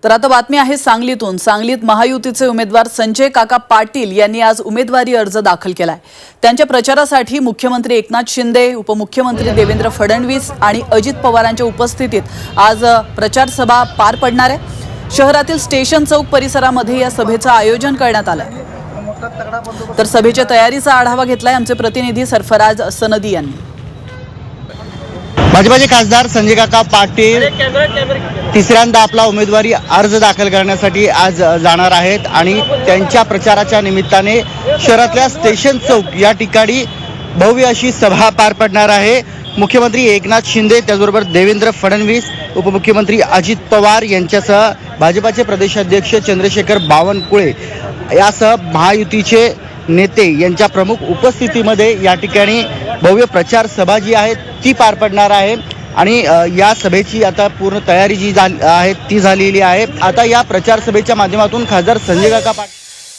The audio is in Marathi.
तर आता बातमी आहे सांगलीतून। सांगलीत महायुतीचे उमेदवार संजय काका पाटील यांनी आज उमेदवारी अर्ज दाखल केलाय। त्यांच्या प्रचारासाठी मुख्यमंत्री एकनाथ शिंदे, उपमुख्यमंत्री देवेंद्र फडणवीस आणि अजित पवारांच्या उपस्थितीत आज प्रचार सभा पार पडणार आहे। शहरातील स्टेशन चौक परिसरामध्ये या सभेचं आयोजन करण्यात आलंय। तर सभेच्या तयारीचा आढावा घेतलाय आमचे प्रतिनिधी सरफराज सनदी यांनी। भाजपाचे खासदार संजय काका पाटील तिसऱ्यांदा आपला उमेदवारी अर्ज दाखल करण्यासाठी आज जाणार आहेत आणि त्यांच्या प्रचाराच्या निमित्ताने शहरातल्या स्टेशन चौक या ठिकाणी भव्य अशी सभा पार पडणार आहे। मुख्यमंत्री एकनाथ शिंदे, त्याचबरोबर देवेंद्र फडणवीस, उपमुख्यमंत्री अजित पवार यांच्यासह भाजपाचे प्रदेशाध्यक्ष चंद्रशेखर बावनकुळे यासह महायुतीचे नेते यांच्या प्रमुख उपस्थितीमध्ये या ठिकाणी भव्य प्रचार सभा जी आहे ती पार पडणार आहे आणि या सभेची आता पूर्ण तयारी जी आहे ती झालेली आहे। आता या प्रचार सभेच्या माध्यमातून खासदार संजय काका पाटील